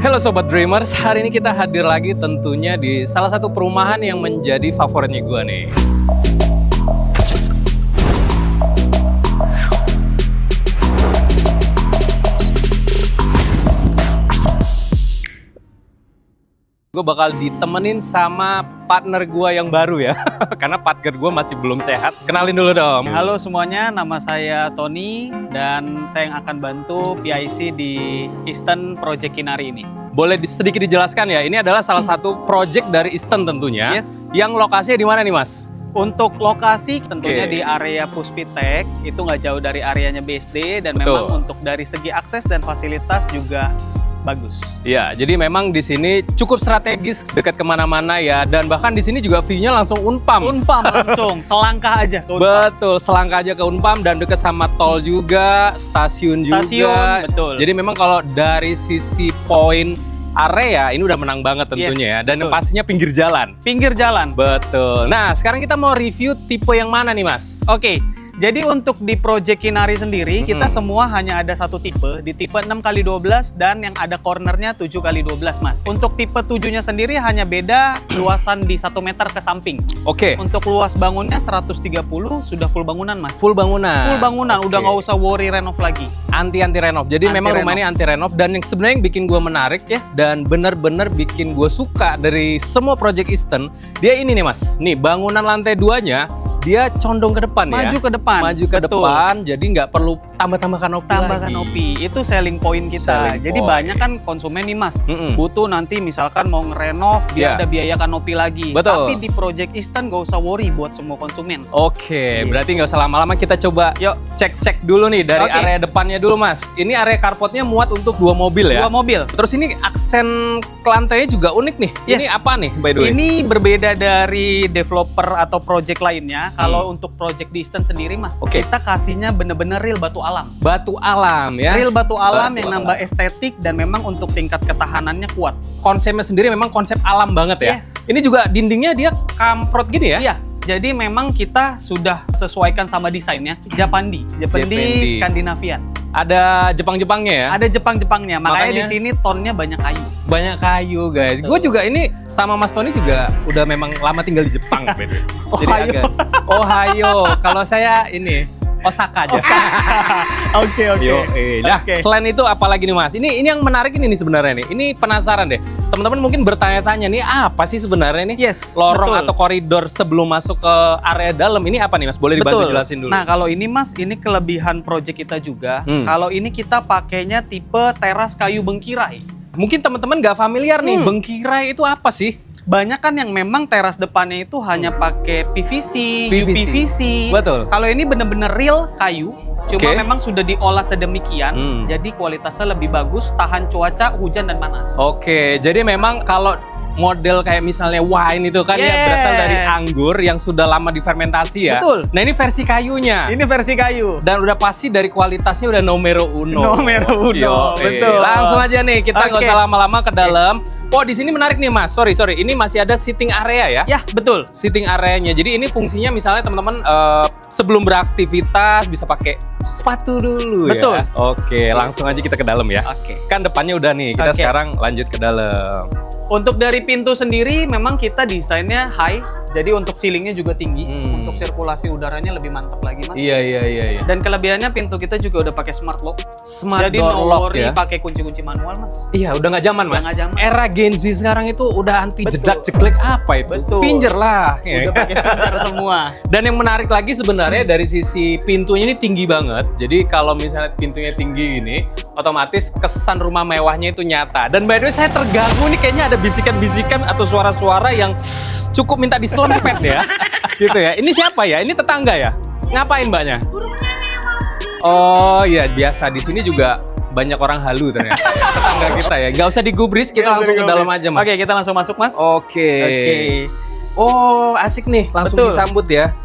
Halo Sobat Dreamers, hari ini kita hadir lagi tentunya di salah satu perumahan yang menjadi favoritnya gue nih. Gue bakal ditemenin sama partner gue yang baru ya. Karena partner gue masih belum sehat. Kenalin dulu dong. Halo semuanya, nama saya Tony dan saya yang akan bantu PIC di Eastern Project Kinari ini. Boleh sedikit dijelaskan ya, ini adalah salah satu project dari Eastern tentunya. Yes. Yang lokasinya di mana nih Mas? Untuk lokasi tentunya Oke. di area Puspitek, itu nggak jauh dari areanya BSD dan Betul. memang untuk dari segi akses dan fasilitas juga bagus. Ya, jadi memang di sini cukup strategis, dekat kemana-mana ya, dan bahkan di sini juga view-nya langsung Unpam. Unpam langsung, selangkah aja ke Unpam. Betul, selangkah aja ke Unpam dan dekat sama tol juga, stasiun juga. Betul. Jadi memang kalau dari sisi poin area ini udah menang banget tentunya Yes, ya, dan yang betul. pastinya pinggir jalan. Pinggir jalan. Betul. Nah, sekarang kita mau review tipe yang mana nih, Mas? Oke, jadi untuk di Project Kinari sendiri, kita semua hanya ada satu tipe, di tipe 6x12 dan yang ada cornernya 7x12, Mas. Untuk tipe 7-nya sendiri hanya beda luasan di 1 meter ke samping. Oke. Untuk luas bangunnya 130, sudah full bangunan, Mas. Full bangunan. Full bangunan, Oke. udah nggak usah worry renov lagi. Anti renov. Jadi memang rumah ini anti renov, dan yang sebenarnya yang bikin gue menarik Yes. dan bener-bener bikin gue suka dari semua project Eastern, dia ini nih Mas. Nih bangunan lantai 2-nya dia condong ke depan ya. Maju ke depan. Maju ke Betul. depan, jadi nggak perlu tambah-tambah kanopi Tambah lagi. kanopi, itu selling point kita. Selling Jadi point. banyak kan konsumen nih Mas, Mm-mm. butuh nanti misalkan mau ngerenov, dia Iya. ada biaya kanopi lagi. Betul. Tapi di Project Eastern gak usah worry buat semua konsumen. Oke, Iya. berarti nggak usah lama-lama, kita coba Yuk, cek-cek dulu nih dari Oke. area depannya dulu Mas. Ini area carportnya muat untuk 2 mobil ya. 2 mobil. Terus ini aksen ke lantainya juga unik nih. Yes. Ini apa nih by the way? Ini berbeda dari developer atau project lainnya. Kalau untuk project di Eastern sendiri Mas, Oke. kita kasihnya bener-bener real batu alam. Batu alam ya. Real batu alam Batu yang alam. nambah estetik dan memang untuk tingkat ketahanannya kuat. Konsepnya sendiri memang konsep alam banget ya. Yes. Ini juga dindingnya dia kamprot gini ya. Iya, jadi memang kita sudah sesuaikan sama desainnya. Japandi Japandi. Skandinavian. Ada Jepang-Jepangnya ya. Ada Jepang-Jepangnya, makanya di Makanya- sini tonnya banyak kayu. Banyak kayu guys. Betul. Gue juga ini sama Mas Tony juga udah memang lama tinggal di Jepang. by the way. Jadi Ohio. agak Ohio. Kalau saya ini Osaka aja. Oke, Yo, Nah, Oke. selain itu apalagi nih Mas? Ini yang menarik ini nih sebenarnya nih. Ini penasaran deh. Teman-teman mungkin bertanya-tanya nih, apa sih sebenarnya nih? Yes, Lorong betul. atau koridor sebelum masuk ke area dalam ini apa nih Mas? Boleh dibantu jelasin dulu. Nah, kalau ini Mas, ini kelebihan project kita juga. Hmm. Kalau ini kita pakainya tipe teras kayu bengkirai. Mungkin teman-teman nggak familiar nih, Hmm. bengkirai itu apa sih? Banyak kan yang memang teras depannya itu hanya pakai PVC, UPVC. Betul. Kalau ini bener-bener real kayu, cuma Oke. memang sudah diolah sedemikian, Hmm. jadi kualitasnya lebih bagus, tahan cuaca, hujan dan panas. Oke, jadi memang kalau model kayak misalnya wine itu kan ya Yes. berasal dari anggur yang sudah lama difermentasi ya. Betul. Nah ini versi kayunya. Ini versi kayu. Dan udah pasti dari kualitasnya udah nomero uno. Nomero uno, Yo, betul. Langsung aja nih, kita nggak Oke. usah lama-lama ke dalam. Oh di sini menarik nih Mas, sorry. Ini masih ada sitting area ya? Ya, betul. Sitting areanya. Jadi ini fungsinya misalnya teman-teman sebelum beraktivitas bisa pakai sepatu dulu Betul. ya. Oke, langsung aja kita ke dalam ya. Oke. Kan depannya udah nih, kita Oke. sekarang lanjut ke dalam. Untuk dari pintu sendiri memang kita desainnya high, jadi untuk ceilingnya juga tinggi, Hmm. untuk sirkulasi udaranya lebih mantap lagi Mas. Iya. Dan kelebihannya pintu kita juga udah pakai smart lock. Smart Jadi door no lock worry ya. pakai kunci-kunci manual Mas. Iya, udah nggak zaman Udah Mas. nggak zaman. Era Gen Z sekarang itu udah anti Betul. jedak-jeklek apa itu? Betul. Finger lah. Udah pakai finger semua. Dan yang menarik lagi sebenarnya dari sisi pintunya ini tinggi banget. Jadi kalau misalnya pintunya tinggi ini, otomatis kesan rumah mewahnya itu nyata. Dan by the way saya terganggu nih, kayaknya ada bisikan-bisikan atau suara-suara yang cukup minta diselempet ya. Gitu ya. Ini siapa ya? Ini tetangga ya? Ngapain mbaknya? Oh iya, biasa di sini juga banyak orang halu ternyata. Tetangga kita ya. Gak usah digubris, kita langsung ke dalam aja Mas. Oke, kita langsung masuk Mas. Oke. Oke. Oh, asik nih, langsung Betul. disambut ya.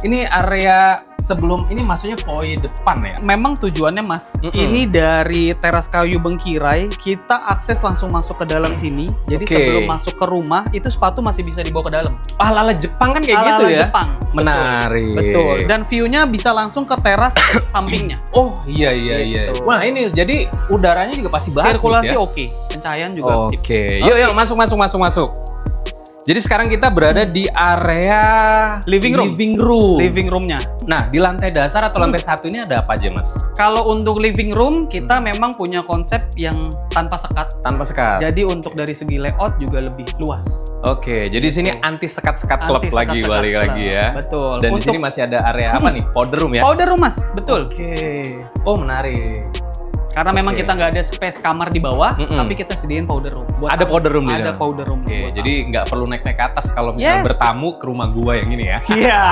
Ini area sebelum ini maksudnya foyer depan ya? Memang tujuannya Mas, ini dari teras kayu Bengkirai, kita akses langsung masuk ke dalam sini. Jadi Oke. sebelum masuk ke rumah, itu sepatu masih bisa dibawa ke dalam. Ala-ala Jepang kan kayak gitu Ala-ala ya? Jepang. Menarik. Betul. Dan view-nya bisa langsung ke teras sampingnya. Oh iya iya. Gitu. Wah ini jadi udaranya juga pasti bagus Sirkulasi ya? oke, pencahayaan juga sip. Oke. Yuk masuk. Jadi sekarang kita berada di area Living room. Living room-nya. Nah, di lantai dasar atau lantai satu ini ada apa aja, Mas? Kalau untuk living room, kita memang punya konsep yang tanpa sekat. Tanpa sekat. Jadi untuk dari segi layout juga lebih luas. Oke, jadi sini anti sekat-sekat klub Anti lagi sekat-sekat balik club. lagi ya. Betul. Dan di Untuk sini masih ada area apa nih? Powder room ya? powder room Mas, betul. Oke. Oh, menarik. Karena memang Oke. kita nggak ada space kamar di bawah, Mm-mm. tapi kita sediain powder room. Ada powder room di Ada dalam? powder room. Oke, buat jadi nggak perlu naik-naik ke atas kalau misalnya Yes. bertamu ke rumah gua yang ini ya. Iya,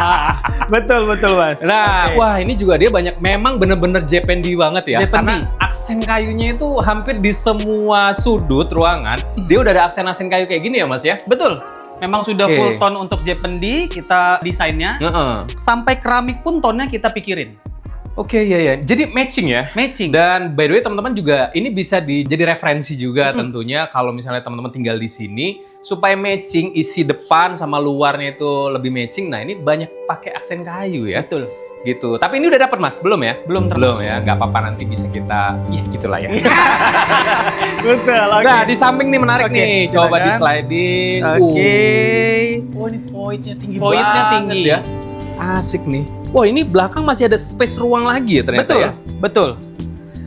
betul Mas. Nah, Oke. wah ini juga dia banyak, memang bener-bener Japanese banget ya. Japanese. Karena aksen kayunya itu hampir di semua sudut ruangan, dia udah ada aksen-aksen kayu kayak gini ya Mas ya? Betul. Memang sudah Oke. full tone untuk Japanese kita desainnya. Heeh. Sampai keramik pun tone-nya kita pikirin. Oke, iya. Jadi matching ya? Matching. Dan by the way teman-teman juga ini bisa jadi referensi juga tentunya kalau misalnya teman-teman tinggal di sini supaya matching isi depan sama luarnya itu lebih matching. Nah, ini banyak pakai aksen kayu ya. Betul. Gitu. Tapi ini udah dapat Mas, belum ya? Belum Belum termasuk. ya, nggak apa-apa nanti bisa kita, ya gitulah ya. Betul. Nah, di samping nih menarik Oke, nih. Coba silakan. di sliding. Oke. Oh, ini void-nya tinggi Void-nya banget tinggi. ya. Asik nih. Wah, ini belakang masih ada space ruang lagi ya ternyata Betul. ya. Betul.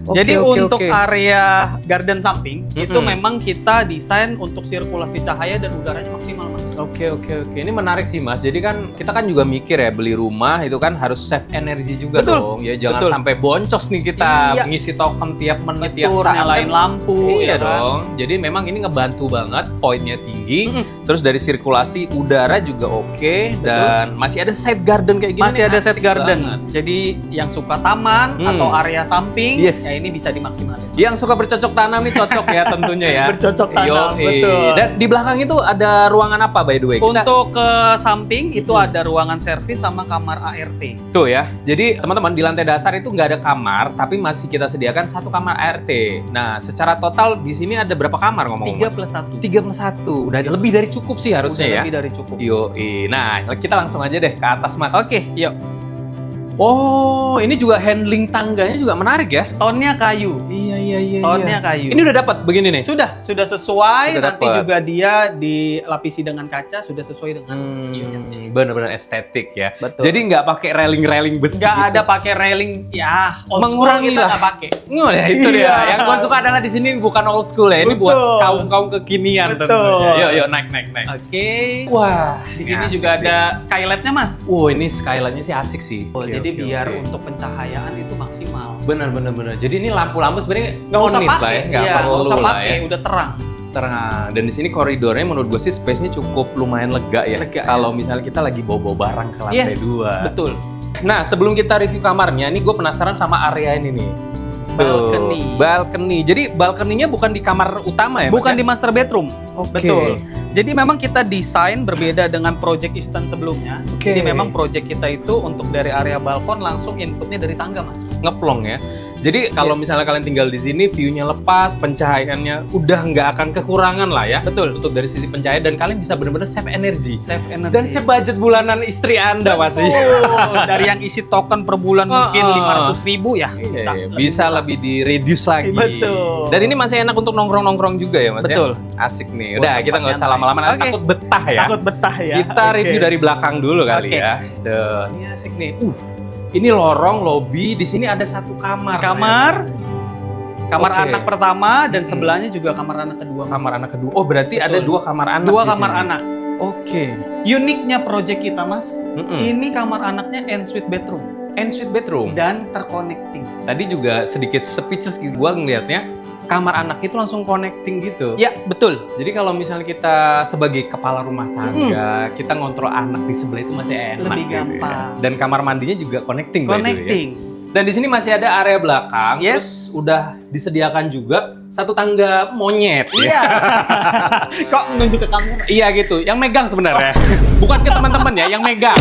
Oke, Jadi oke, untuk oke. area garden samping itu Mm-mm. memang kita desain untuk sirkulasi cahaya dan udaranya maksimal Mas. Oke. Ini menarik sih Mas. Jadi kan kita kan juga mikir ya beli rumah itu kan harus save energi juga Betul. dong. Ya jangan Betul. sampai boncos nih kita Iya. ngisi token tiap menit tiap Betul, saat. nyalain kan. lampu Iya ya kan? dong. Jadi memang ini ngebantu banget, void-nya tinggi. Mm-mm. Terus dari sirkulasi udara juga oke dan masih ada side garden kayak gini. Masih nih, ada set asik garden. banget. Jadi yang suka taman atau area samping, Yes. ya ini bisa dimaksimalin. Yang suka bercocok tanam nih cocok ya tentunya ya. Bercocok tanam, Yoi. betul. Dan di belakang itu ada ruangan apa by the way? Untuk ke samping itu ada ruangan servis sama kamar ART. Tuh ya, jadi teman-teman di lantai dasar itu nggak ada kamar, tapi masih kita sediakan satu kamar ART. Nah, secara total di sini ada berapa kamar ngomong-ngomong? 3+1. 3+1. Udah lebih dari cukup sih harusnya Udah ya. lebih dari cukup. Yoi. Nah, kita langsung aja deh ke atas Mas. Oke, yuk. Oh, ini juga handling tangganya juga menarik ya. Tone-nya kayu. Iya. Tone-nya kayu. Ini udah dapat begini nih. Sudah sesuai. Sudah Nanti dapet. juga dia dilapisi dengan kaca, sudah sesuai dengan unitnya. Bener-bener estetik ya. Betul. Jadi nggak pakai railing-railing besi. Nggak gitu. ada pakai railing, ya old Mengurangi school kita lah. nggak pakai. Oh ya itu dia. Iya. Yang gua suka adalah di sini bukan old school ya. Ini buat Betul. kaum-kaum kekinian Betul. tentunya. Yuk naik. Oke. Wah, Di sini juga ada skylightnya Mas. Wow, ini skyline-nya sih asik sih. Jadi biar untuk pencahayaan itu maksimal. bener. Jadi ini lampu-lampu sebenarnya Nggak usah no need lah pakai, ya, nggak iya, perlu nggak usah lah pakai, ya. udah terang. Terang. Dan di sini koridornya menurut gue sih space-nya cukup lumayan lega ya. Lega, Kalau misalnya kita lagi bawa-bawa barang ke lantai Yes, 2. betul. Nah, sebelum kita review kamarnya, nih gue penasaran sama area ini nih. Balcony. Balcony. Jadi balcony-nya bukan di kamar utama ya, Mas, Bukan ya? di master bedroom. Oke. Betul. Jadi memang kita desain berbeda dengan project Eastern sebelumnya. Oke. Jadi memang project kita itu untuk dari area balkon langsung inputnya dari tangga Mas. ngeplong ya. Jadi kalau Yes. misalnya kalian tinggal di sini, view-nya lepas, pencahayaannya udah nggak akan kekurangan lah ya. Betul. Untuk dari sisi pencahayaan dan kalian bisa benar-benar save energi. Save energy. Dan save budget bulanan istri Anda pasti. Dari yang isi token per bulan mungkin 500.000 ya bisa. Bisa lebih di reduce lagi. Betul. Dan ini masih enak untuk nongkrong-nongkrong juga ya Mas Betul. ya? Asik nih. Buat Udah kita tempat nggak usah nyantai. lama-lama, nanti Oke. takut betah ya. Takut betah ya. Kita Oke. review dari belakang dulu kali Oke. ya. Tuh, ini asik nih. Ini lorong, lobby, di sini ada satu kamar. Kamar Oke. anak pertama dan sebelahnya juga kamar anak kedua. Mas. Kamar anak kedua. Oh, berarti Betul. ada 2 kamar anak Dua di kamar sini. anak. Oke. Uniknya project kita Mas, Mm-mm. ini kamar anaknya ensuite bedroom Ensuite bedroom. dan terconnecting. Tadi juga sedikit speechless gitu gua ngelihatnya. Kamar anak itu langsung connecting gitu. Ya, betul. Jadi kalau misalnya kita sebagai kepala rumah tangga, kita ngontrol anak di sebelah itu masih enak. Lebih gitu ya. gampang. Dan kamar mandinya juga connecting by the way, ya. Connecting. Dan di sini masih ada area belakang, Yes. terus udah disediakan juga satu tangga monyet. Iya. Kok nunjuk ke kamera? Iya gitu, yang megang sebenarnya. Bukan ke teman-teman ya, yang megang.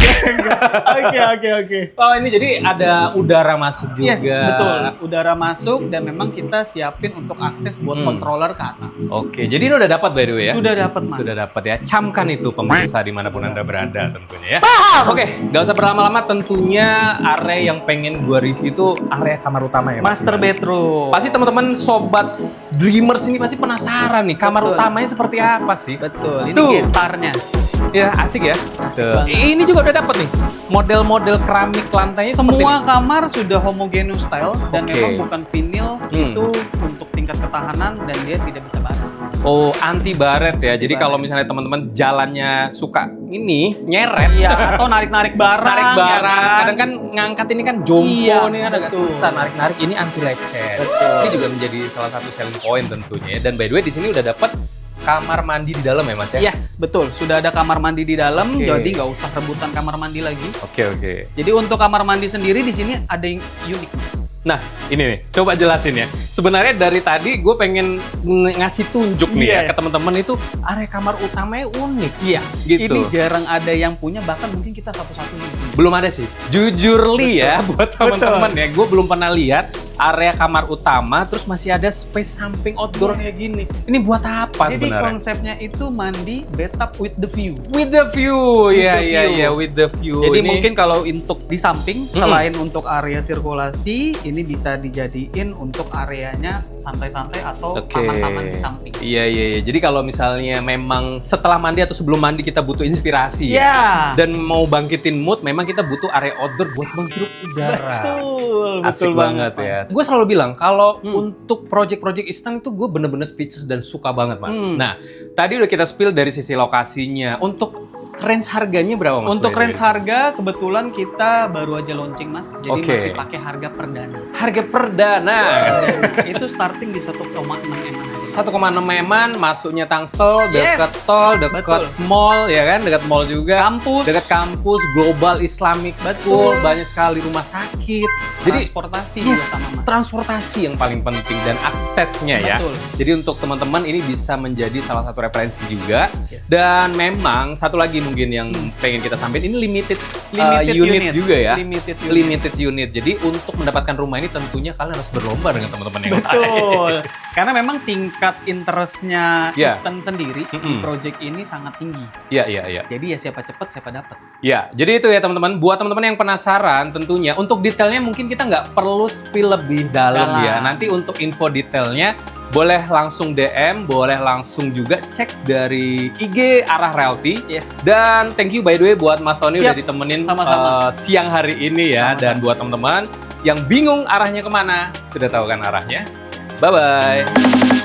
Oke. Oh ini jadi ada udara masuk juga. Yes, betul. Udara masuk dan memang kita siapin untuk akses buat controller ke atas. Oke, jadi ini udah dapat by the way ya? Sudah dapat, Mas. Sudah dapat ya. Camkan itu pemirsa dimanapun Anda berada tentunya ya. Oke, nggak usah berlama-lama tentunya area yang pengen gua review itu area kamar utama ya Mas. Master bedroom. Pasti teman-teman sobat dreamers ini pasti penasaran nih kamar Betul. utamanya seperti apa sih? Betul. Ini Tuh. gestarnya. Ya asik ya. Tuh. banget. Ini juga udah dapat nih. Model-model keramik lantainya seperti Semua ini. kamar sudah homogeneous style dan Oke. memang bukan vinil. Itu untuk tingkat ketahanan dan dia tidak bisa baret. Oh, anti baret ya. Jadi baret. kalau misalnya teman-teman jalannya suka ini nyeret. Iya, atau narik-narik barang. Narik ya barang. kan? Kadang kan ngangkat ini kan jompo Iya, nih kan agak betul. susah narik-narik. Ini anti lecet. Betul. Ini juga menjadi salah satu selling point tentunya ya. Dan by the way di sini udah dapat kamar mandi di dalam ya Mas ya? Yes, betul. Sudah ada kamar mandi di dalam, Oke. jadi nggak usah rebutan kamar mandi lagi. Oke. Jadi untuk kamar mandi sendiri di sini ada yang unik, Mas. Nah, ini nih, coba jelasin ya. Sebenarnya dari tadi gue pengen ngasih tunjuk nih ya Yes. ke teman-teman itu area kamar utamanya unik. Iya, Gitu. ini jarang ada yang punya, bahkan mungkin kita satu-satunya. Belum ada sih. Jujur li ya buat teman-teman ya, gue belum pernah lihat area kamar utama terus masih ada space samping outdoor kayak gini. Ini buat apa Jadi sebenarnya? konsepnya itu mandi bathtub with the view. With the view. With Iya the iya view. iya with the view. Jadi Ini- mungkin kalau untuk di samping, selain untuk area sirkulasi, ini bisa dijadiin untuk areanya santai-santai atau Oke. taman-taman di samping. Iya. Jadi kalau misalnya memang setelah mandi atau sebelum mandi kita butuh inspirasi Iya. dan mau bangkitin mood, memang kita butuh area outdoor buat menghirup udara. Asik banget ya. Gue selalu bilang kalau untuk project-project instan itu gue bener-bener speechless dan suka banget Mas. Nah, tadi udah kita spill dari sisi lokasinya. Untuk range harganya berapa Mas? Untuk by the way? range harga kebetulan kita baru aja launching, Mas. Jadi Oke. masih pakai harga perdana. Harga perdana. Itu starting di 1,6 M. 1,6 eman, masuknya Tangsel, Yes. dekat tol, dekat Betul. mall, ya kan? Dekat mall juga. Kampus. Dekat kampus, global Islamic School, Betul. banyak sekali rumah sakit. Jadi Transportasi juga yes, sama, Mas. transportasi yang paling penting dan aksesnya ya. Betul. Jadi untuk teman-teman ini bisa menjadi salah satu referensi juga. Yes. Dan memang satu lagi mungkin yang pengen kita sampaikan ini limited, Limited unit juga ya. Limited unit. Limited unit. Jadi untuk mendapatkan rumah ini tentunya kalian harus berlomba dengan teman-teman yang lain. Betul. Karena memang tingkat interestnya Ya. Eastern sendiri di project ini sangat tinggi. Iya. Jadi ya siapa cepat siapa dapat. Ya, jadi itu ya teman-teman. Buat teman-teman yang penasaran tentunya, untuk detailnya mungkin kita nggak perlu spill lebih dalam ya. Nanti untuk info detailnya, boleh langsung DM, boleh langsung juga cek dari IG Arah Realty. Yes. Dan thank you by the way buat Mas Tony Siap. udah ditemenin Sama-sama. siang hari ini ya. Sama-sama. Dan buat teman-teman yang bingung arahnya kemana, sudah tahu kan arahnya. Bye-bye.